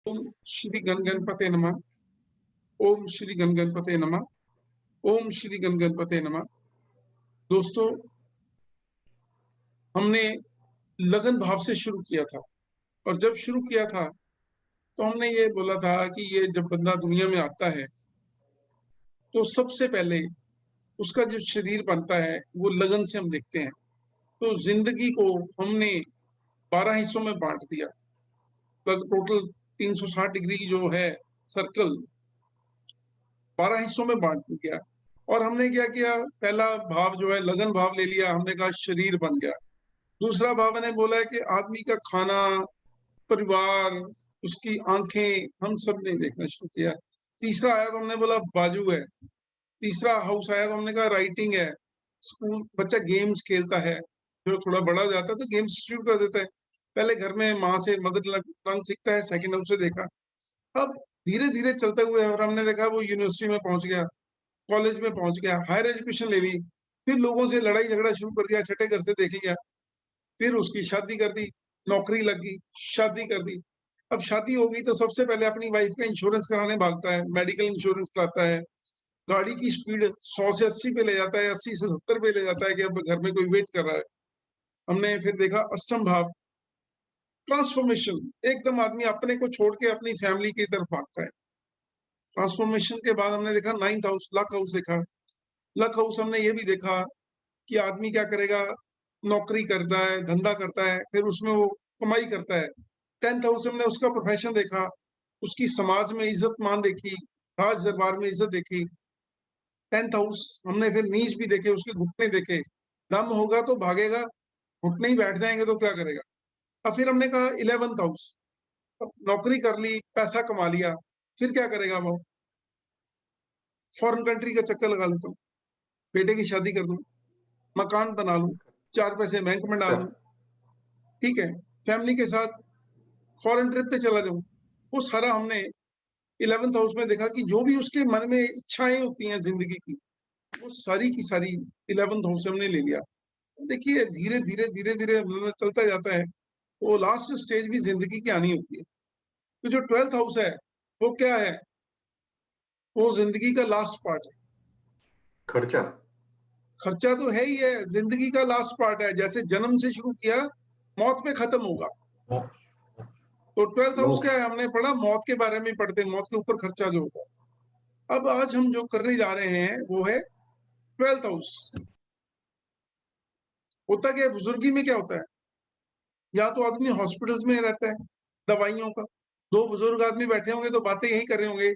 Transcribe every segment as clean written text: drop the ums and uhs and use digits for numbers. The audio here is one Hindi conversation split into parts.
ओम श्री गण गणपते नमः। ओम श्री गण गणपते नमः। ओम श्री गण गणपते नमः। दोस्तों, हमने लगन भाव से शुरू किया था और जब शुरू किया था तो हमने ये बोला था कि ये जब बंदा दुनिया में आता है तो सबसे पहले उसका जो शरीर बनता है वो लगन से हम देखते हैं। तो जिंदगी को हमने 12 हिस्सों में बांट दिया। टोटल 360 डिग्री जो है सर्कल 12 हिस्सों में बांट दिया। और हमने क्या किया, पहला भाव जो है लगन भाव ले लिया, हमने कहा शरीर बन गया। दूसरा भाव मैंने बोला है कि आदमी का खाना, परिवार, उसकी आंखें, हम सब ने देखना शुरू किया। तीसरा आया तो हमने बोला बाजू है। तीसरा हाउस आया तो हमने कहा राइटिंग है। स्कूल बच्चा गेम्स खेलता है, जो थोड़ा बड़ा हो जाता है तो गेम्स शुरू कर देता है। पहले घर में माँ से मदर टंग सीखता है, सेकंड हाउस से देखा। अब धीरे धीरे चलते हुए और हमने देखा वो यूनिवर्सिटी में पहुंच गया, कॉलेज में पहुंच गया, हायर एजुकेशन ले ली, फिर लोगों से लड़ाई झगड़ा शुरू कर दिया, छठे घर से देख लिया, फिर उसकी शादी कर दी, नौकरी लगी, शादी कर दी। अब शादी हो गई तो सबसे पहले अपनी वाइफ का इंश्योरेंस कराने भागता है, मेडिकल इंश्योरेंस कराता है, गाड़ी की स्पीड 100 से 80 पे ले जाता है, 80 से 70 पे ले जाता है कि अब घर में कोई वेट कर रहा है। हमने फिर देखा अष्टम भाव, ट्रांसफॉर्मेशन, एकदम आदमी अपने को छोड़ के अपनी फैमिली की तरफ भागता है। ट्रांसफॉर्मेशन के बाद हमने देखा नाइन्थ हाउस, लक हाउस देखा। लक हाउस हमने ये भी देखा कि आदमी क्या करेगा, नौकरी करता है, धंधा करता है, फिर उसमें वो कमाई करता है। 10th हाउस हमने उसका प्रोफेशन देखा, उसकी समाज में इज्जत मान देखी, राज दरबार में इज्जत देखी। 10th हाउस हमने फिर नीच भी देखे, उसके घुटने देखे। दम होगा तो भागेगा, घुटने ही बैठ जाएंगे तो क्या करेगा। अब फिर हमने कहा 11th हाउस, अब नौकरी कर ली, पैसा कमा लिया, फिर क्या करेगा वो, फॉरेन कंट्री का चक्कर लगा लेता हूँ, बेटे की शादी कर दूं, मकान बना लूं, 4 पैसे बैंक में डाल अच्छा। लूं, ठीक है, फैमिली के साथ फॉरेन ट्रिप पे चला जाऊं। वो सारा हमने 11th हाउस में देखा कि जो भी उसके मन में इच्छाएं होती हैं जिंदगी की, वो सारी की सारी 11th हाउस से हमने ले लिया। देखिए धीरे धीरे धीरे धीरे चलता जाता है, वो लास्ट स्टेज भी जिंदगी की आनी होती है। तो जो 12th हाउस है वो क्या है, वो जिंदगी का लास्ट पार्ट है। खर्चा। खर्चा तो है ही है, जिंदगी का लास्ट पार्ट है, जैसे जन्म से शुरू किया मौत में खत्म होगा। तो 12th हाउस क्या मोक्ष। है, हमने पढ़ा मौत के बारे में, पढ़ते हैं मौत के ऊपर खर्चा जो होता है। अब आज हम जो करने जा रहे हैं वो है 12th हाउस। होता क्या है, बुजुर्गी में क्या होता है, या तो आदमी हॉस्पिटल्स में रहता है, दवाइयों का, दो बुजुर्ग आदमी बैठे होंगे तो बातें यही कर रहे होंगे,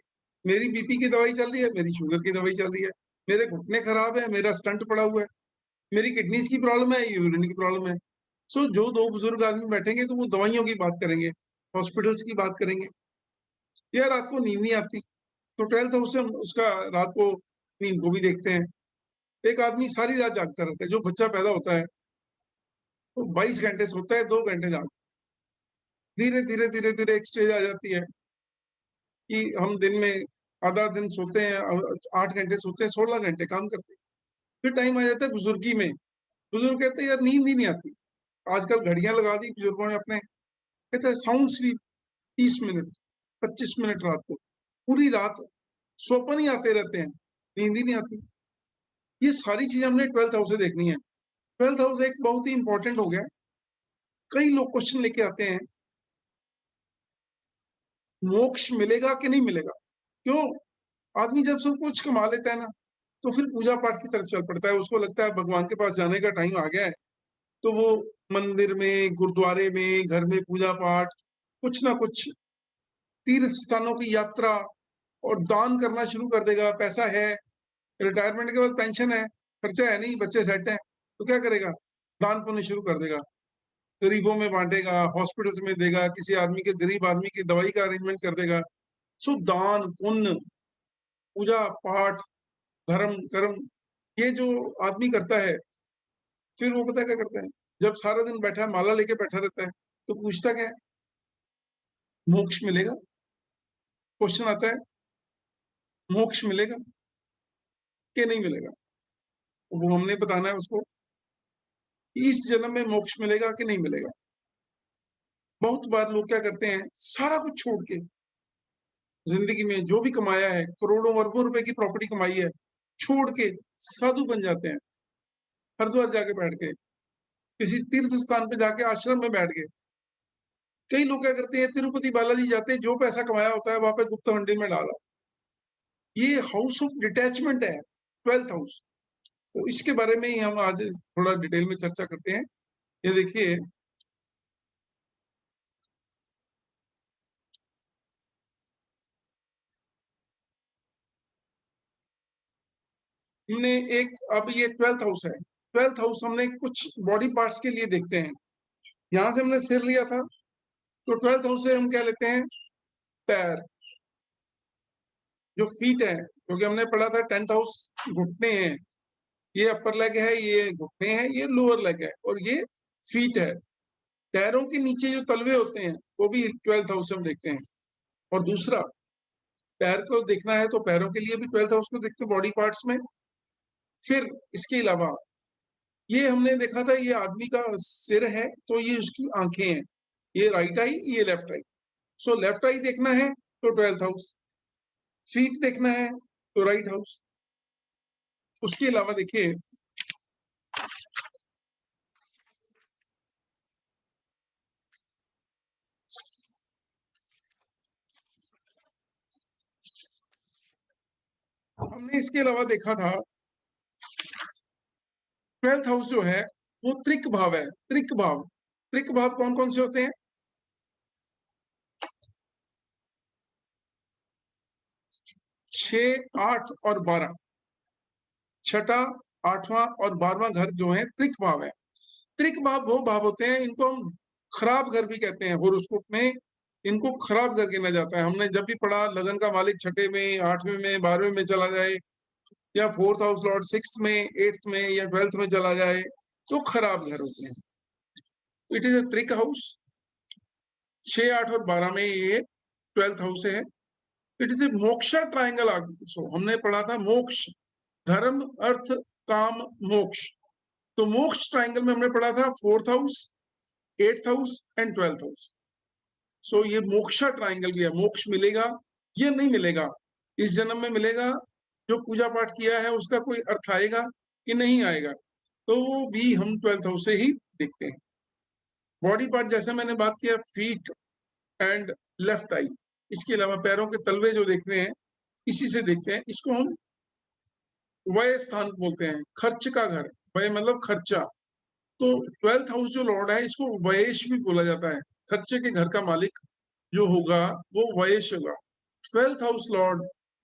मेरी बीपी की दवाई चल रही है, मेरी शुगर की दवाई चल रही है, मेरे घुटने खराब है, मेरा स्टंट पड़ा हुआ है, मेरी किडनीज की प्रॉब्लम है, यूरिन की प्रॉब्लम है। सो जो दो बुजुर्ग आदमी बैठेंगे तो वो दवाइयों की बात करेंगे, हॉस्पिटल्स की बात करेंगे। या रात को नींद नहीं आती तो 12th हाउस से हम उसका रात को नींद को भी देखते हैं। एक आदमी सारी रात जागता रहता है, जो बच्चा पैदा होता है तो 22 घंटे सोता है, 2 घंटे जागता है। धीरे धीरे धीरे धीरे एक स्टेज आ जाती है कि हम दिन में आधा दिन सोते हैं, 8 घंटे सोते हैं, 16 घंटे काम करते हैं। फिर टाइम आ जाता है बुजुर्गी में, बुजुर्ग कहते हैं यार नींद ही नहीं आती। आजकल घड़ियां लगा दी बुजुर्गों ने अपने, कहते हैं साउंड स्लीप 30 मिनट, 25 मिनट रात को, पूरी रात स्वप्न ही आते रहते हैं, नींद ही नहीं आती। ये सारी चीजें हमने 12th हाउस से देखनी है। 12th हाउस एक बहुत ही इंपॉर्टेंट हो गया। कई लोग क्वेश्चन लेके आते हैं, मोक्ष मिलेगा कि नहीं मिलेगा। क्यों, आदमी जब सब कुछ कमा लेता है ना तो फिर पूजा पाठ की तरफ चल पड़ता है, उसको लगता है भगवान के पास जाने का टाइम आ गया है। तो वो मंदिर में, गुरुद्वारे में, घर में पूजा पाठ, कुछ ना कुछ तीर्थ स्थानों की यात्रा और दान करना शुरू कर देगा। पैसा है, रिटायरमेंट के बाद पेंशन है, खर्चा है नहीं, बच्चे सेट हैं, तो क्या करेगा, दान पुण्य शुरू कर देगा, गरीबों में बांटेगा, हॉस्पिटल्स में देगा, किसी आदमी के, गरीब आदमी की दवाई का अरेंजमेंट कर देगा। सो दान पुण्य, पूजा पाठ, धर्म कर्म, ये जो आदमी करता है, फिर वो पता है क्या करता है, जब सारा दिन बैठा माला लेके बैठा रहता है तो पूछता क्या है, मोक्ष मिलेगा। क्वेश्चन आता है, मोक्ष मिलेगा कि नहीं मिलेगा। वो हमने बताना है उसको, इस जन्म में मोक्ष मिलेगा कि नहीं मिलेगा। बहुत बार लोग क्या करते हैं, सारा कुछ छोड़ के जिंदगी में जो भी कमाया है, करोड़ों अरबों रुपए की प्रॉपर्टी कमाई है, छोड़ के साधु बन जाते हैं। हरिद्वार जाके बैठ गए, किसी तीर्थ स्थान पे जाके आश्रम में बैठ गए। कई लोग क्या करते हैं, तिरुपति बालाजी जाते हैं, जो पैसा कमाया होता है वहां पे गुप्त मंदिर में डाला। ये हाउस ऑफ डिटैचमेंट है, 12th हाउस। तो इसके बारे में ही हम आज थोड़ा डिटेल में चर्चा करते हैं। ये देखिए, हमने एक, अब ये 12th हाउस है। 12th हाउस हमने कुछ बॉडी पार्ट्स के लिए देखते हैं। यहां से हमने सिर लिया था, तो 12th हाउस से हम क्या लेते हैं, पैर, जो फीट है, क्योंकि हमने पढ़ा था 10th हाउस घुटने हैं। ये अपर लेग है, ये घुटने हैं, ये लोअर लेग है, और ये फीट है। पैरों के नीचे जो तलवे होते हैं वो भी 12th हाउस से हम देखते हैं। और दूसरा, पैर को देखना है तो पैरों के लिए भी 12th हाउस को देखते हैं बॉडी पार्ट्स में। फिर इसके अलावा ये हमने देखा था, ये आदमी का सिर है तो ये उसकी आंखें हैं, ये राइट आई, ये लेफ्ट आई। सो लेफ्ट आई देखना है तो 12th हाउस, फीट देखना है तो राइट हाउस। उसके अलावा देखिए, हमने इसके अलावा देखा था 12th हाउस जो है वो त्रिक भाव है। त्रिक भाव, त्रिक भाव कौन कौन से होते हैं, 6, 8 और 12। छठा, 8वां और 12वां घर जो है त्रिक भाव है। त्रिक भाव वो भाव होते हैं, इनको हम खराब घर भी कहते हैं। होरोस्कोप में इनको खराब घर गिना जाता है। हमने जब भी पढ़ा, लगन का मालिक छठे में, 8वें में, 12वें में चला जाए, या 4th हाउस लॉर्ड 6th में, 8th में या 12th में चला जाए, तो खराब घर होते हैं। इट इज अ त्रिक हाउस। 6, 8 और 12 में ये 12th हाउस है। It is a moksha triangle also. हमने पढ़ा था मोक्ष, धर्म, अर्थ, काम, मोक्ष। तो मोक्ष ट्राइंगल में हमने पढ़ा था 4th house, 8th house and 12th house. So ये मोक्षा ट्राइंगल भी है। मोक्ष मिलेगा, ये नहीं मिलेगा, इस जन्म में मिलेगा, जो पूजा पाठ किया है उसका कोई अर्थ आएगा कि नहीं आएगा, तो वो भी हम 12th हाउस से ही देखते हैं। बॉडी पार्ट जैसे मैंने बात किया, फीट एंड लेफ्ट आई। इसके अलावा पैरों के तलवे जो देखते हैं, इसी से देखते हैं। इसको हम व्यय स्थान बोलते हैं, खर्च का घर। व्यय मतलब खर्चा। तो 12th हाउस जो लॉर्ड है, इसको वयेश भी बोला जाता है। खर्चे के घर का मालिक जो होगा वो वयेश होगा। 12th हाउस लॉर्ड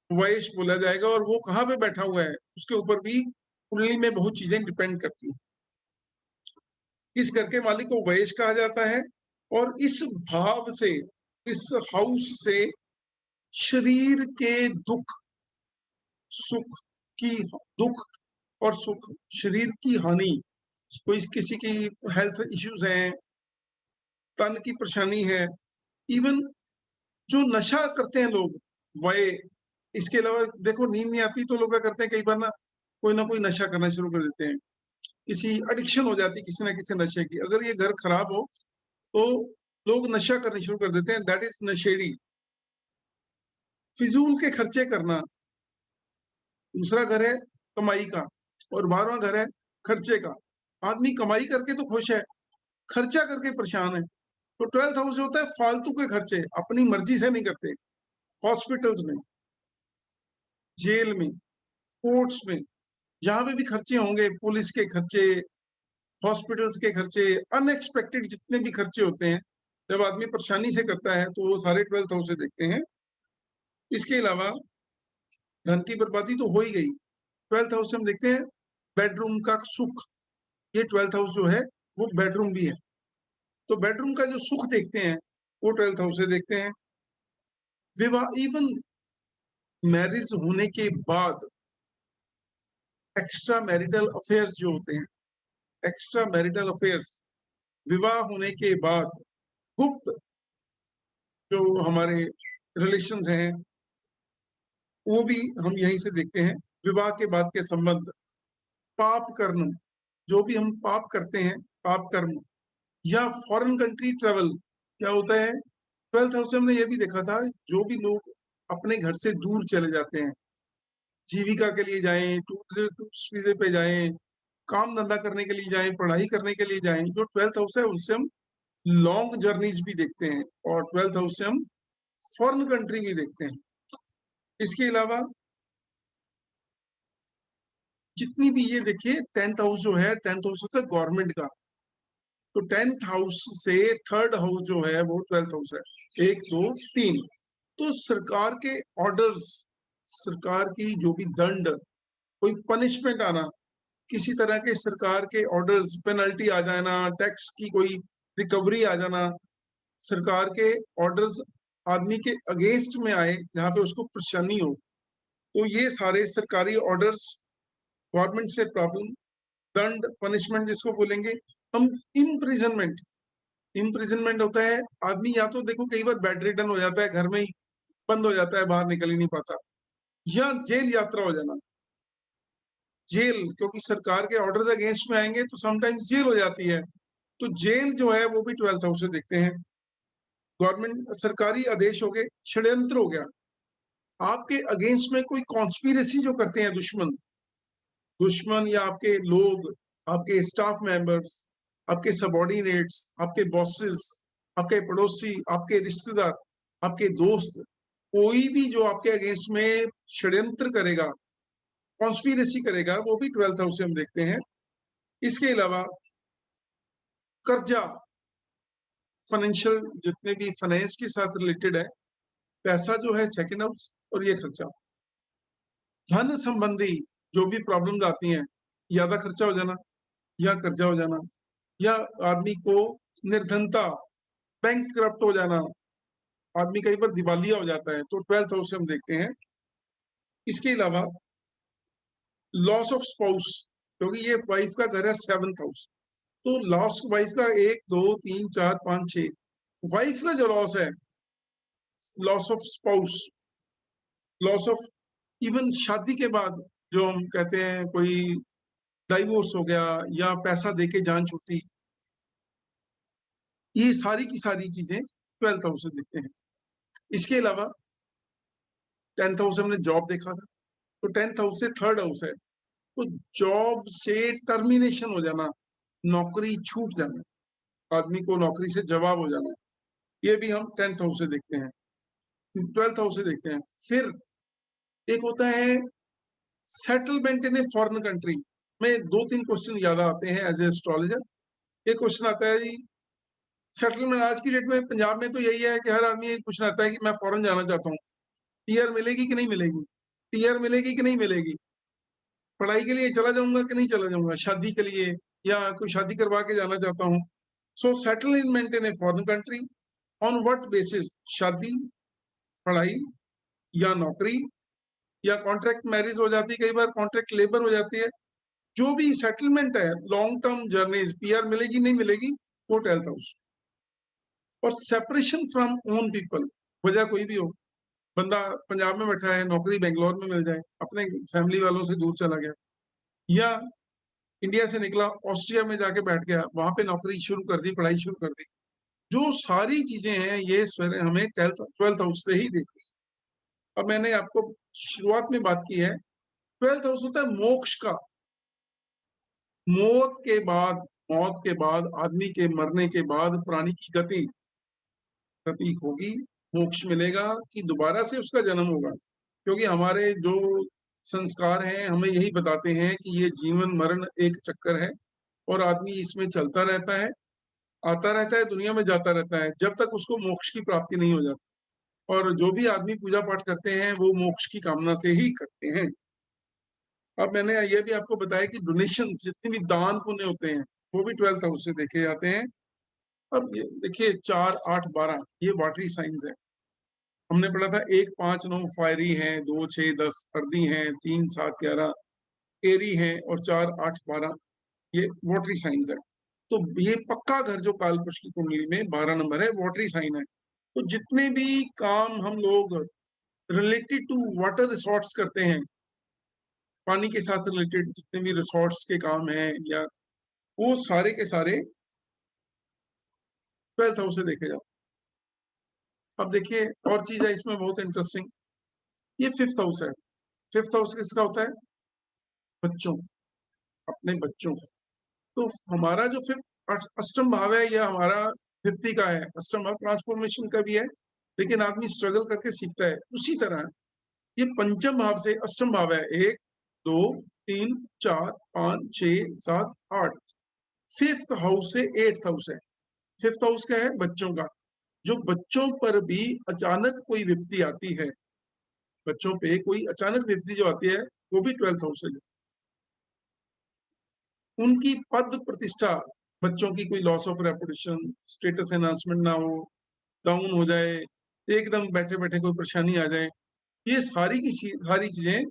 वयेश बोला जाएगा। और वो कहाँ पे बैठा हुआ है, उसके ऊपर भी कुंडली में बहुत चीजें डिपेंड करती हैं। इस घर के मालिक को वयेश कहा जाता है। और इस भाव से, इस हाउस से शरीर के दुख सुख की, दुख और सुख, शरीर की हानि, कोई किसी की हेल्थ इश्यूज हैं, तन की परेशानी है, इवन जो नशा करते हैं लोग, वय, इसके अलावा देखो नींद नहीं आती तो लोग क्या करते हैं, कई बार ना कोई नशा करना शुरू कर देते हैं। किसी एडिक्शन हो जाती है किसी ना किसी नशे की। अगर ये घर खराब हो तो लोग नशा करने शुरू कर देते हैं, दैट इज नशेड़ी। फिजूल के खर्चे करना। दूसरा घर है कमाई का, और 12वां घर है खर्चे का। आदमी कमाई करके तो खुश है, खर्चा करके परेशान है। तो 12th हाउस होता है फालतू के खर्चे, अपनी मर्जी से नहीं करते। हॉस्पिटल्स में, जेल में, कोर्ट्स में, जहां पे भी खर्चे होंगे, पुलिस के खर्चे, हॉस्पिटल्स के खर्चे, अनएक्सपेक्टेड जितने भी खर्चे होते हैं, जब आदमी परेशानी से करता है तो वो सारे 12th हाउस से देखते हैं। इसके अलावा धन की बर्बादी तो हो ही गई। 12th हाउस से हम देखते हैं बेडरूम का सुख। ये 12th हाउस जो है वो बेडरूम भी है, तो बेडरूम का जो सुख देखते हैं वो 12th हाउस से देखते हैं। विवाह, इवन मैरिज होने के बाद एक्स्ट्रा मैरिटल अफेयर्स जो होते हैं, एक्स्ट्रा मैरिटल अफेयर्स, विवाह होने के बाद गुप्त जो हमारे रिलेशंस हैं वो भी हम यहीं से देखते हैं। विवाह के बाद के संबंध, पाप कर्म, जो भी हम पाप करते हैं, पाप कर्म, या फॉरेन कंट्री ट्रेवल क्या होता है। 12th हाउस से हमने ये भी देखा था, जो भी लोग अपने घर से दूर चले जाते हैं, जीविका के लिए जाएं, टूरिस्ट वीजे पे जाएं, काम धंधा करने के लिए जाएं, पढ़ाई करने के लिए जाएं। जो 12th हाउस है उससे हम लॉन्ग जर्नीज भी देखते हैं, और 12th हाउस से हम फॉरेन कंट्री भी देखते हैं। इसके अलावा जितनी भी ये देखिए 10th हाउस जो है, 10th हाउस होता है गवर्नमेंट का, तो 10th हाउस से 3rd हाउस जो है वो 12th हाउस है, 1 2 3। तो सरकार के ऑर्डर्स, सरकार की जो भी दंड, कोई पनिशमेंट आना, किसी तरह के सरकार के ऑर्डर्स, पेनल्टी आ जाना, टैक्स की कोई रिकवरी आ जाना, सरकार के ऑर्डर्स आदमी के अगेंस्ट में आए जहां पे उसको परेशानी हो, तो ये सारे सरकारी ऑर्डर्स, गवर्नमेंट से प्रॉब्लम, दंड, पनिशमेंट जिसको बोलेंगे हम, इम्प्रिजनमेंट। इम्प्रिजनमेंट होता है आदमी या तो देखो कई बार बेड रिडन हो जाता है, घर में ही बंद हो जाता है, बाहर निकल ही नहीं पाता, या जेल यात्रा हो जाना। जेल, क्योंकि सरकार के ऑर्डर्स अगेंस्ट में आएंगे तो समटाइम्स जेल हो जाती है, तो जेल जो है वो भी 12th हाउस से देखते हैं। गवर्नमेंट सरकारी आदेश हो गए, षड्यंत्र हो गया, आपके अगेंस्ट में कोई कॉन्स्पिरेसी जो करते हैं दुश्मन, दुश्मन या आपके लोग, आपके स्टाफ मेंबर्स, आपके सबॉर्डिनेट्स, आपके बॉसेस, आपके पड़ोसी, आपके रिश्तेदार, आपके दोस्त, कोई भी जो आपके अगेंस्ट में षड्यंत्र करेगा, कॉन्स्पिरेसी करेगा, वो भी 12th हाउस से हम देखते हैं। इसके अलावा कर्जा, फाइनेंशियल, जितने भी फाइनेंस के साथ रिलेटेड है, पैसा जो है 2nd हाउस, और ये खर्चा, धन संबंधी जो भी प्रॉब्लम्स आती हैं, ज्यादा खर्चा हो जाना या कर्जा हो जाना, या आदमी को निर्धनता, बैंक करप्ट हो जाना, आदमी कई बार दिवालिया हो जाता है, तो 12th हाउस से हम देखते हैं। इसके अलावा लॉस ऑफ स्पाउस, क्योंकि ये वाइफ का घर है 7th हाउस, तो लॉस वाइफ का 1 2 3 4 5 6, वाइफ का जो लॉस है, loss of spouse, loss of, even शादी के बाद जो हम कहते हैं कोई डाइवोर्स हो गया या पैसा देके जान छूटी, ये सारी की सारी चीजें 12th हाउस से देखते हैं। इसके अलावा 10th हाउस हमने जॉब देखा था, तो 10th हाउस से 3rd हाउस है, तो जॉब से टर्मिनेशन हो जाना, नौकरी छूट जाना, आदमी को नौकरी से जवाब हो जाना, ये भी हम 10th हाउस से देखते हैं, 12th हाउस से देखते हैं। फिर एक होता है settlement in a foreign country में, 2 3 क्वेश्चन ज्यादा आते हैं एज ए एस्ट्रोलॉजर। एक क्वेश्चन आता है जी, सेटलमेंट आज की डेट में पंजाब में तो यही है कि हर आदमी ये पूछना चाहता है कि मैं फॉरेन जाना चाहता हूँ, टीआर मिलेगी कि नहीं मिलेगी, टीआर मिलेगी कि नहीं मिलेगी, पढ़ाई के लिए चला जाऊंगा कि नहीं चला जाऊंगा, शादी के लिए या कोई शादी करवा के जाना चाहता हूँ। So settlement in a foreign country on what basis, शादी, पढ़ाई या नौकरी, या कॉन्ट्रैक्ट मैरिज हो जाती है, कई बार कॉन्ट्रैक्ट लेबर हो जाती है, जो भी सेटलमेंट है, लॉन्ग टर्म जर्नीज, पीआर मिलेगी नहीं मिलेगी, वो 12th हाउस। और सेपरेशन फ्रॉम ओन पीपल, वजह कोई भी हो, बंदा पंजाब में बैठा है, नौकरी बेंगलोर में मिल जाए, अपने फैमिली वालों से दूर चला गया, या इंडिया से निकला ऑस्ट्रिया में जाके बैठ गया, वहां पे नौकरी शुरू कर दी, पढ़ाई शुरू कर दी, जो सारी चीजें हैं ये हमें 12th हाउस से ही देखनी है। अब मैंने आपको शुरुआत में बात की है, 12th हाउस होता है मोक्ष का, मौत के बाद, मौत के बाद, आदमी के मरने के बाद प्राणी की गति, गति होगी, मोक्ष मिलेगा कि दोबारा से उसका जन्म होगा, क्योंकि हमारे जो संस्कार हैं हमें यही बताते हैं कि ये जीवन मरण एक चक्कर है, और आदमी इसमें चलता रहता है, आता रहता है, दुनिया में जाता रहता है, जब तक उसको मोक्ष की प्राप्ति नहीं हो जाती। और जो भी आदमी पूजा पाठ करते हैं वो मोक्ष की कामना से ही करते हैं। अब मैंने ये भी आपको बताया कि डोनेशन, जितने भी दान पुण्य होते हैं, वो भी 12th हाउस से देखे जाते हैं। अब ये देखिए 4 8 12 ये वाटरी साइंस है, हमने पढ़ा था 1 5 9 फायरी है, 2 6 10 अर्दी है, 3 7 11 एरी है, और 4 8 12 ये वाटरी साइंस है। तो ये पक्का घर जो कालपुरुष की कुंडली में 12 नंबर है, वाटरी साइन है। तो जितने भी काम हम लोग रिलेटेड टू वाटर रिसोर्ट्स करते हैं, पानी के साथ रिलेटेड जितने भी रिसोर्ट्स के काम हैं, या वो सारे के सारे 12th हाउस से देखे जाते हैं। अब देखिए और चीज है इसमें बहुत इंटरेस्टिंग, ये फिफ्थ हाउस है। फिफ्थ हाउस किसका होता है? बच्चों, अपने बच्चों का। तो हमारा जो फिफ्थ अष्टम भाव है, यह हमारा फिफ्टी का है। अष्टम भाव ट्रांसफॉर्मेशन का भी है, लेकिन आदमी स्ट्रगल करके सीखता है। उसी तरह ये पंचम भाव से अष्टम भाव है, 1 2 3 4 5 6 7 8। फिफ्थ हाउस से एट्थ हाउस है। फिफ्थ हाउस क्या है? बच्चों का। जो बच्चों पर भी अचानक कोई विपत्ति आती है, बच्चों पे कोई अचानक विपत्ति जो आती है, वो भी ट्वेल्थ हाउस से। उनकी पद प्रतिष्ठा, बच्चों की कोई loss of reputation, status enhancement ना हो, डाउन हो जाए, एकदम बैठे बैठे कोई परेशानी आ जाए, ये सारी की सारी चीजें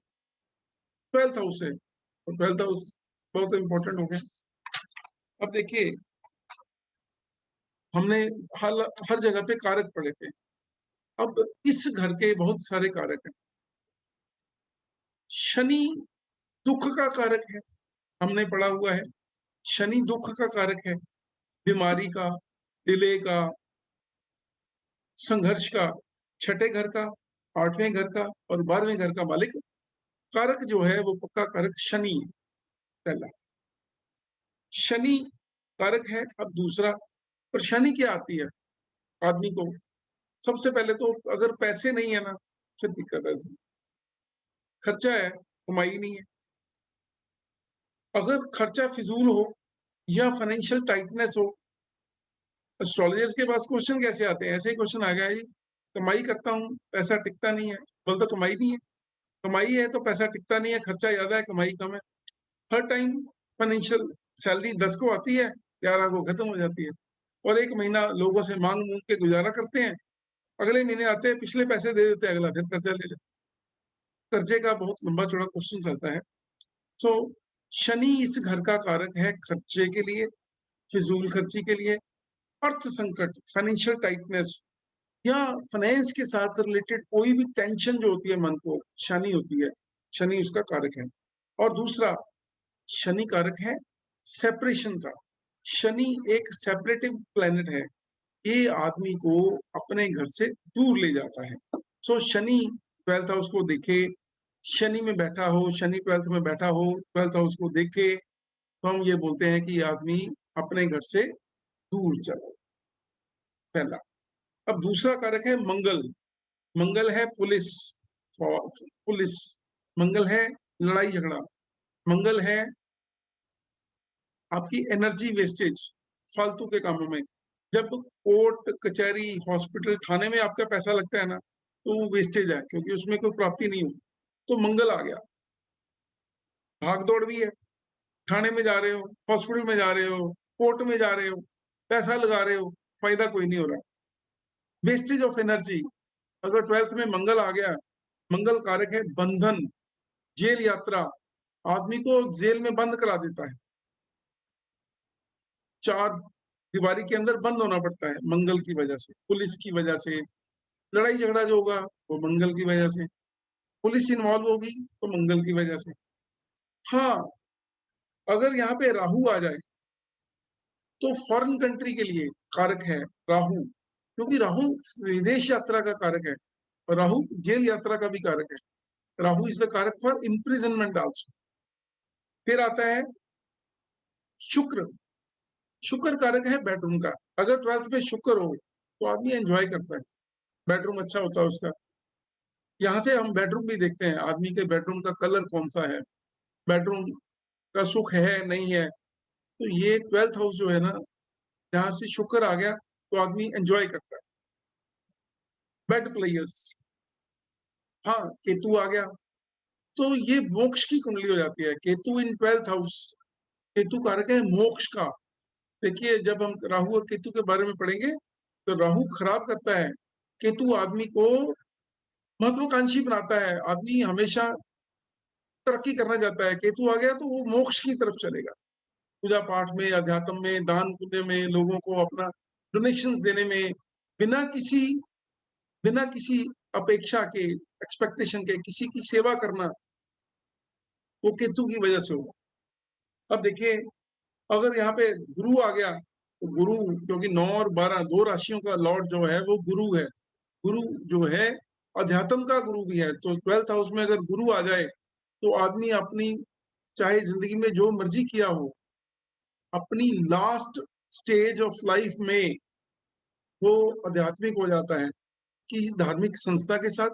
ट्वेल्थ हाउस है। और ट्वेल्थ हाउस बहुत इंपॉर्टेंट हो गया। अब देखिए, हमने हर जगह पे कारक पढ़े थे। अब इस घर के बहुत सारे कारक हैं। शनि दुख का कारक है, हमने पढ़ा हुआ है। शनि दुख का कारक है, बीमारी का, डिले का, संघर्ष का। छठे घर का, आठवें घर का और 12वें घर का मालिक कारक जो है वो पक्का कारक शनि है। पहला शनि कारक है। अब दूसरा, परेशानी क्या आती है आदमी को? सबसे पहले तो अगर पैसे नहीं है ना, फिर दिक्कत है। खर्चा है, कमाई नहीं है। अगर खर्चा फिजूल हो या फाइनेंशियल टाइटनेस हो, एस्ट्रोलॉजर्स के पास क्वेश्चन कैसे आते हैं? ऐसे ही क्वेश्चन आ गया जी, कमाई करता हूँ, पैसा टिकता नहीं है। बोल तो कमाई नहीं है। कमाई है तो पैसा टिकता नहीं है, खर्चा ज्यादा है, कमाई कम है। हर टाइम फाइनेंशियल सैलरी 10 को आती है, 11 को खत्म हो जाती है। और एक महीना लोगों से मांग मूंग के गुजारा करते हैं, अगले महीने आते हैं, पिछले पैसे दे देते हैं, अगला फिर कर्जा ले लेते। कर्जे का बहुत लंबा चौड़ा क्वेश्चन चलता है। सो शनि इस घर का कारक है खर्चे के लिए, फिजूल खर्ची के लिए, अर्थ संकट, फाइनेंशियल टाइटनेस, या फाइनेंस के साथ रिलेटेड कोई भी टेंशन जो होती है मन को, शनि होती है। शनि उसका कारक है। और दूसरा, शनि कारक है सेपरेशन का। शनि एक सेपरेटिव प्लेनेट है, ये आदमी को अपने घर से दूर ले जाता है। सो शनि ट्वेल्थ हाउस को देखे, शनि में बैठा हो, शनि ट्वेल्थ में बैठा हो, ट्वेल्थ हाउस को देखे, तो हम ये बोलते हैं कि ये आदमी अपने घर से दूर चला। पहला। अब दूसरा कारक है मंगल। मंगल है पुलिस, पुलिस। मंगल है लड़ाई झगड़ा। मंगल है आपकी एनर्जी वेस्टेज, फालतू के कामों में। जब कोर्ट कचहरी हॉस्पिटल थाने में आपका पैसा लगता है ना, तो वो वेस्टेज है, क्योंकि उसमें कोई प्राप्ति नहीं हुई। तो मंगल आ गया। भाग दौड़ भी है, थाने में जा रहे हो, हॉस्पिटल में जा रहे हो, कोर्ट में जा रहे हो, पैसा लगा रहे हो, फायदा कोई नहीं हो रहा, वेस्टेज ऑफ एनर्जी। अगर ट्वेल्थ में मंगल आ गया, मंगल कारक है बंधन, जेल यात्रा, आदमी को जेल में बंद करा देता है, चार दीवारी के अंदर बंद होना पड़ता है मंगल की वजह से, पुलिस की वजह से। लड़ाई झगड़ा जो होगा वो मंगल की वजह से, पुलिस इन्वॉल्व होगी तो मंगल की वजह से। हाँ, अगर यहाँ पे राहु आ जाए तो फॉरेन कंट्री के लिए कारक है राहु, क्योंकि राहु विदेश यात्रा का कारक है, और राहु जेल यात्रा का भी कारक है। राहु इज द कारक फॉर इम्प्रिजनमेंट आल्सो। फिर आता है शुक्र। शुक्र कारक है बेडरूम का। अगर ट्वेल्थ में शुक्र हो तो आदमी एंजॉय करता है, बेडरूम अच्छा होता है उसका। यहाँ से हम बेडरूम भी देखते हैं, आदमी के बेडरूम का कलर कौन सा है, बेडरूम का सुख है नहीं है। तो ये ट्वेल्थ हाउस जो है ना, जहाँ से शुक्र आ गया तो आदमी एंजॉय करता है। बेड प्लेयर्स, हाँ, केतु आ गया तो ये मोक्ष की कुंडली हो जाती है। Ketu in twelfth house, Ketu कारक है मोक्ष का। देखिए, जब हम राहु और केतु के बारे में पढ़ेंगे तो राहु खराब करता है, केतु आदमी को महत्वाकांक्षी बनाता है, आदमी हमेशा तरक्की करना चाहता है। केतु आ गया तो वो मोक्ष की तरफ चलेगा, पूजा पाठ में, अध्यात्म में, दान पुण्य में, लोगों को अपना डोनेशन देने में, बिना किसी बिना किसी अपेक्षा के, एक्सपेक्टेशन के, किसी की सेवा करना, वो केतु की वजह से होगा। अब देखिए, अगर यहाँ पे गुरु आ गया तो गुरु, क्योंकि 9 और 12 दो राशियों का लॉर्ड जो है वो गुरु है। गुरु जो है अध्यात्म का गुरु भी है। तो 12th हाउस में अगर गुरु आ जाए तो आदमी अपनी चाहे जिंदगी में जो मर्जी किया हो, अपनी लास्ट स्टेज ऑफ लाइफ में वो आध्यात्मिक हो जाता है। किसी धार्मिक संस्था के साथ,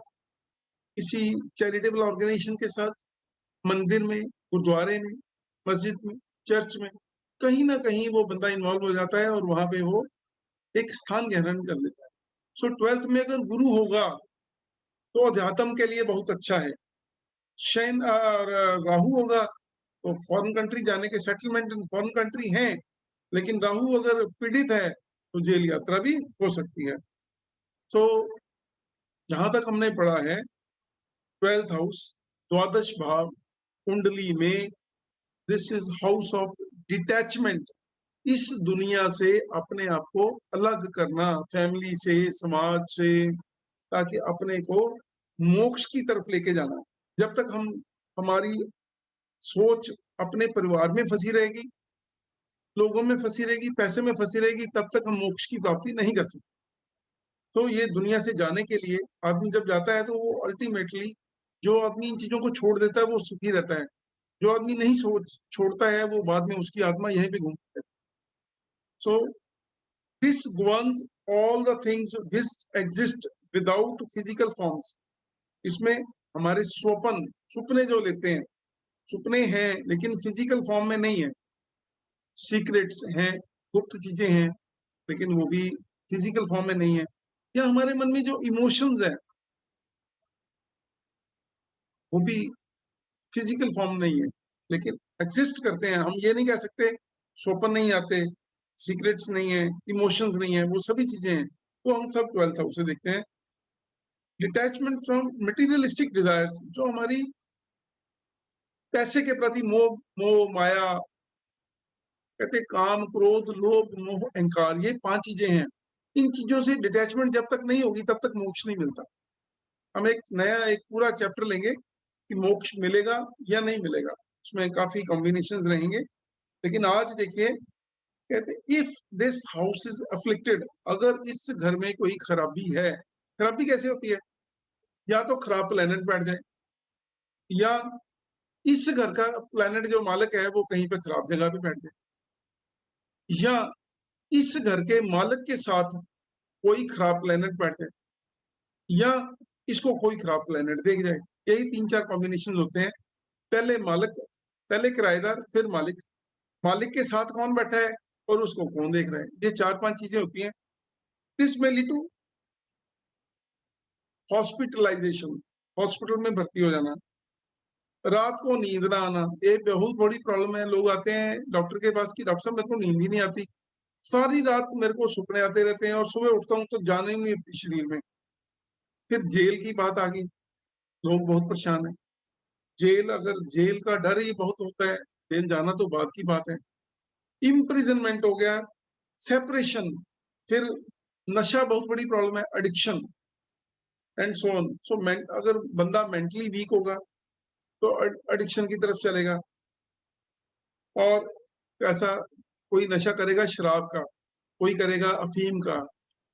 किसी चैरिटेबल ऑर्गेनाइजेशन के साथ, मंदिर में, गुरुद्वारे में, मस्जिद में, चर्च में, कहीं ना कहीं वो बंदा इन्वॉल्व हो जाता है और वहां पे वो एक स्थान ग्रहण कर लेता है। सो 12th में अगर गुरु होगा तो अध्यात्म के लिए बहुत अच्छा है। शनि और राहु होगा तो फॉरेन कंट्री जाने के सेटलमेंट इन फॉरेन कंट्री हैं, लेकिन राहु अगर पीड़ित है तो जेल यात्रा भी हो सकती है। तो जहां तक हमने पढ़ा है 12th हाउस, द्वादश भाव कुंडली में, this is house of detachment. इस दुनिया से अपने आप को अलग करना, फैमिली से, समाज से, ताकि अपने को मोक्ष की तरफ लेके जाना। जब तक हम हमारी सोच अपने परिवार में फंसी रहेगी, लोगों में फंसी रहेगी, पैसे में फंसी रहेगी, तब तक हम मोक्ष की प्राप्ति नहीं कर सकते। तो ये दुनिया से जाने के लिए आदमी जब जाता है तो वो अल्टीमेटली, जो आदमी इन चीजों को छोड़ देता है वो सुखी रहता है। जो आदमी नहीं छोड़ता है वो बाद में उसकी आत्मा यहीं पे घूमती है। So this governs all the things which exist without physical forms। इसमें हमारे सुपने जो लेते हैं, सुपने हैं लेकिन फिजिकल फॉर्म में नहीं है। सीक्रेट्स हैं, गुप्त चीजें हैं, लेकिन वो भी फिजिकल फॉर्म में नहीं है। या हमारे मन में जो इमोशंस है वो भी फिजिकल फॉर्म नहीं है, लेकिन एग्जिस्ट करते हैं। हम ये नहीं कह सकते स्वप्न नहीं आते, सीक्रेट्स नहीं है, इमोशंस नहीं है, वो सभी चीजें हैं। वो हम सब 12th हाउस से देखते हैं। डिटैचमेंट फ्रॉम मटेरियलिस्टिक डिजायर्स, जो हमारी पैसे के प्रति मोह मोह माया, कहते काम, क्रोध, लोभ, मोह, अहंकार, ये 5 चीजें हैं। इन चीजों से डिटैचमेंट जब तक नहीं होगी तब तक मोक्ष नहीं मिलता। हम एक नया एक पूरा चैप्टर लेंगे कि मोक्ष मिलेगा या नहीं मिलेगा, उसमें काफी कॉम्बिनेशन रहेंगे। लेकिन आज देखिए, कहते if this house is afflicted, अगर इस घर में कोई खराबी है। खराबी कैसे होती है? या तो खराब प्लेनेट बैठ जाए, या इस घर का प्लेनेट जो मालिक है वो कहीं पे खराब जगह पे बैठ जाए, या इस घर के मालिक के साथ कोई खराब प्लेनेट बैठ जाए, या इसको कोई खराब प्लेनेट देख जाए। यही 3-4 कॉम्बिनेशन होते हैं। पहले मालिक, पहले किराएदार, फिर मालिक, मालिक के साथ कौन बैठा है और उसको कौन देख रहा है। ये 4-5 चीजें होती हैं। This may lead to hospitalization, hospital में भर्ती हो जाना, रात को नींद ना आना। ये बहुत बड़ी प्रॉब्लम है। लोग आते हैं डॉक्टर के पास कि डॉक्टर साहब मेरे को नींद ही नहीं आती, सारी रात मेरे को सपने आते रहते हैं और सुबह उठता हूँ तो जान ही नहीं होती शरीर में। फिर जेल की बात आ गई, लोग बहुत परेशान है। जेल, अगर जेल का डर ही बहुत होता है, जेल जाना तो बात की बात है। इम्प्रिजनमेंट हो गया, सेपरेशन, फिर नशा बहुत बड़ी प्रॉब्लम है, एडिक्शन एंड सो ऑन। सो अगर बंदा मेंटली वीक होगा तो एडिक्शन की तरफ चलेगा। और ऐसा कोई नशा करेगा शराब का, कोई करेगा अफीम का,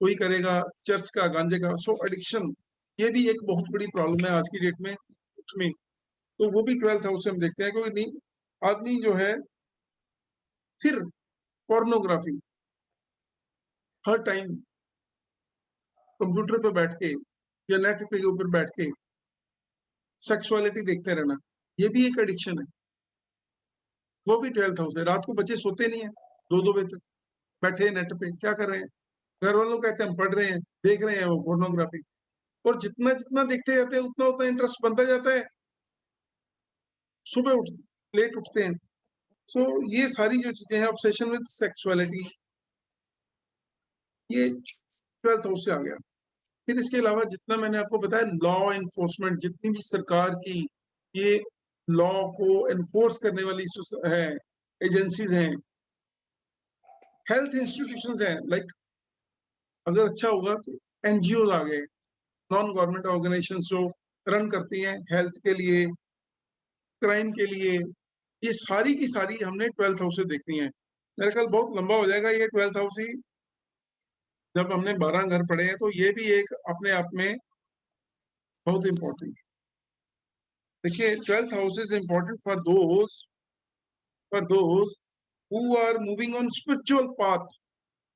कोई करेगा चर्च का, गांजे का। सो एडिक्शन, ये भी एक बहुत बड़ी प्रॉब्लम है आज की डेट में उसमें। तो वो भी 12th हाउस से हम देखते हैं। कोई नहीं, आदमी जो है, फिर पोर्नोग्राफी, हर टाइम कंप्यूटर पे बैठ के या नेट पे ऊपर बैठ के सेक्सुअलिटी देखते रहना, ये भी एक एडिक्शन है। वो भी 12th हाउस है। रात को बच्चे सोते नहीं है, 2-2 बजे तक बैठे नेट पे क्या कर रहे हैं? घर वालों कहते हैं हम पढ़ रहे हैं, देख रहे हैं वो पोर्नोग्राफी। और जितना जितना देखते जाते हैं उतना उतना इंटरेस्ट बनता जाता है, सुबह उठ लेट उठते हैं। सो ये सारी जो चीजें हैं, ऑब्सेशन विद सेक्सुअलिटी, ये 12th हाउस से आ गया। फिर इसके अलावा जितना मैंने आपको बताया, लॉ एनफोर्समेंट, जितनी भी सरकार की ये लॉ को एनफोर्स करने वाली है, एजेंसीज हैं, हेल्थ इंस्टीट्यूशंस हैं, लाइक अगर अच्छा होगा तो एनजीओ आ गए, नॉन गवर्नमेंट ऑर्गेनाइजेशन जो रन करती हैं हेल्थ के लिए, क्राइम के लिए। ये सारी की सारी हमने 12th हाउस से देखनी है। मेरे ख्याल बहुत लंबा हो जाएगा ये 12th हाउस ही, जब हमने 12 घर पढ़े हैं तो ये भी एक अपने आप में बहुत इंपॉर्टेंट। देखिए 12th house is important for those who are moving on spiritual path.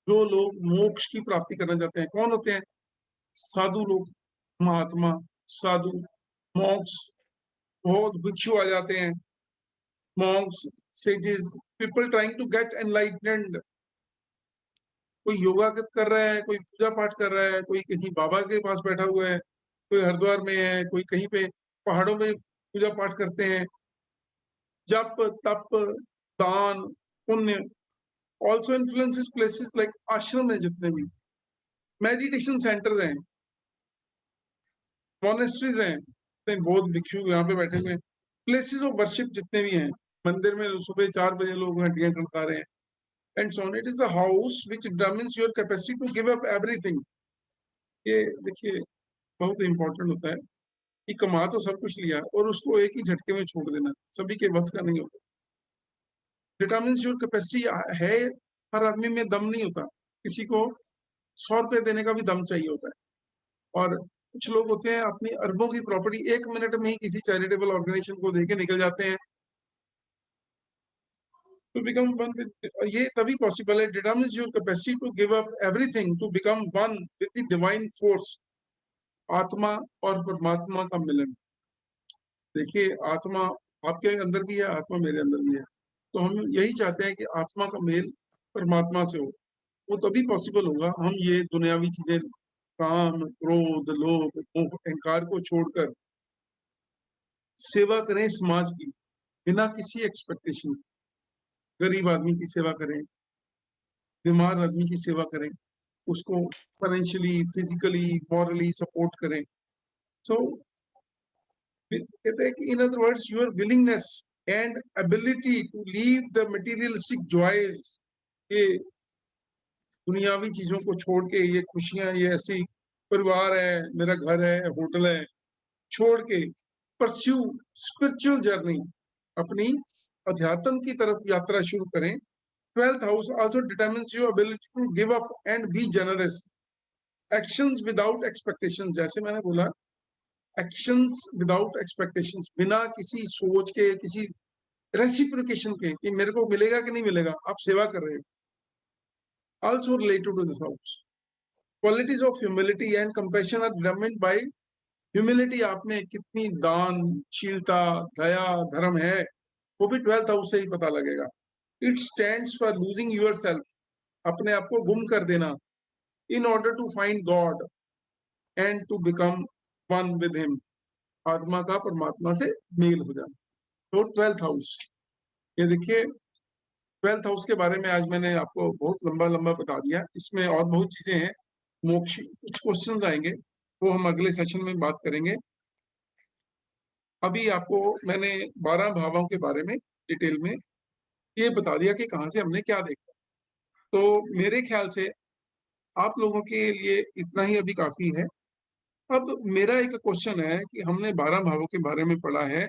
जो लोग मोक्ष की प्राप्ति करना चाहते हैं, कौन होते हैं? साधु लोग, महात्मा, साधु, मॉन्क्स, बहुत भिक्षु आ जाते हैं, monks, sages, people trying to get enlightened. कोई योगा कर रहा है, कोई पूजा पाठ कर रहा है, कोई कहीं बाबा के पास बैठा हुआ है, कोई हरिद्वार में है, कोई कहीं पे पहाड़ों में पूजा पाठ करते हैं। जप, तप, दान, पुण्य ऑल्सो इन्फ्लुएंसेस प्लेसेस लाइक आश्रम है, जितने भी मेडिटेशन सेंटर्स हैं, मोनेस्ट्रीज हैं, बौद्ध भिक्षु यहाँ पे बैठे हुए हैं, प्लेसेस ऑफ वर्शिप जितने भी हैं, मंदिर में सुबह 4 बजे लोग घंटियां खड़का रहे हैं, and so on. It is the house which determines your capacity to give up everything. ये देखिए बहुत इंपॉर्टेंट होता है कि कमा तो सब कुछ लिया और उसको एक ही झटके में छोड़ देना सभी के बस का नहीं होता। डिटरमिन्स योर कैपेसिटी है, हर आदमी में दम नहीं होता, किसी को 100 रुपए देने का भी दम चाहिए होता है, और कुछ लोग होते हैं अपनी अरबों की प्रॉपर्टी 1 मिनट में ही किसी चैरिटेबल ऑर्गेनाइजेशन को देके निकल जाते हैं। to become one with, ये तभी पॉसिबल है, determines your capacity to give up everything to become one with the divine force। आत्मा और परमात्मा का मिलन। देखिए आत्मा आपके अंदर भी है, आत्मा मेरे अंदर भी है, तो हम यही चाहते हैं कि आत्मा का मेल परमात्मा से हो। वो तभी पॉसिबल होगा, हम ये दुनियावी चीजें, काम, क्रोध, लोभ, मोह, अहंकार को छोड़कर सेवा करें समाज की, बिना किसी एक्सपेक्टेशन। गरीब आदमी की सेवा करें, बीमार आदमी की सेवा करें, उसको फाइनेंशियली, फिजिकली, मॉरली सपोर्ट करें। सो कहते हैं कि in other words your willingness and ability to leave the materialistic joys, ये दुनियावी चीजों को छोड़ के, ये खुशियां, ये ऐसी परिवार है, मेरा घर है, होटल है, छोड़ के परस्यू स्पिरिचुअल जर्नी, अपनी अध्यात्म की तरफ यात्रा शुरू करें। 12th house also determines your ability to give up and be generous। Actions without expectations, जैसे मैंने बोला, actions without expectations, बिना किसी सोच के, किसी रेसिप्रोकेशन के कि मेरे को मिलेगा कि नहीं मिलेगा, आप सेवा कर रहे हो। Also related to this house, qualities of humility and compassion are determined by humility. आप में कितनी दानशीलता, दया, धर्म है, वो भी 12th हाउस से ही पता लगेगा। It stands for losing yourself, अपने आप को गुम कर देना, in order to find God and to become one with him, आत्मा का परमात्मा से मेल हो जाना। तो 12th हाउस, ये देखिए 12th हाउस के बारे में आज मैंने आपको बहुत लंबा लंबा बता दिया, इसमें और बहुत चीजें हैं, मोक्ष कुछ क्वेश्चन आएंगे, वो हम अगले सेशन में बात करेंगे। अभी आपको मैंने 12 भावों के बारे में डिटेल में ये बता दिया कि कहाँ से हमने क्या देखा। तो मेरे ख्याल से आप लोगों के लिए इतना ही अभी काफी है। अब मेरा एक क्वेश्चन है कि हमने 12 भावों के बारे में पढ़ा है,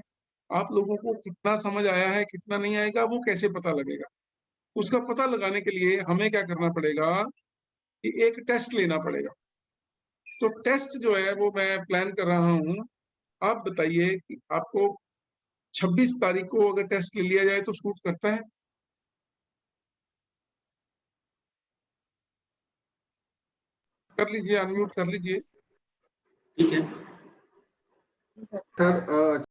आप लोगों को कितना समझ आया है, कितना नहीं आएगा, वो कैसे पता लगेगा? उसका पता लगाने के लिए हमें क्या करना पड़ेगा कि एक टेस्ट लेना पड़ेगा। तो टेस्ट जो है वो मैं प्लान कर रहा हूँ। आप बताइए कि आपको 26 तारीख को अगर टेस्ट ले लिया जाए तो शूट करता है? कर लीजिए, अनम्यूट कर लीजिए। ठीक है सर।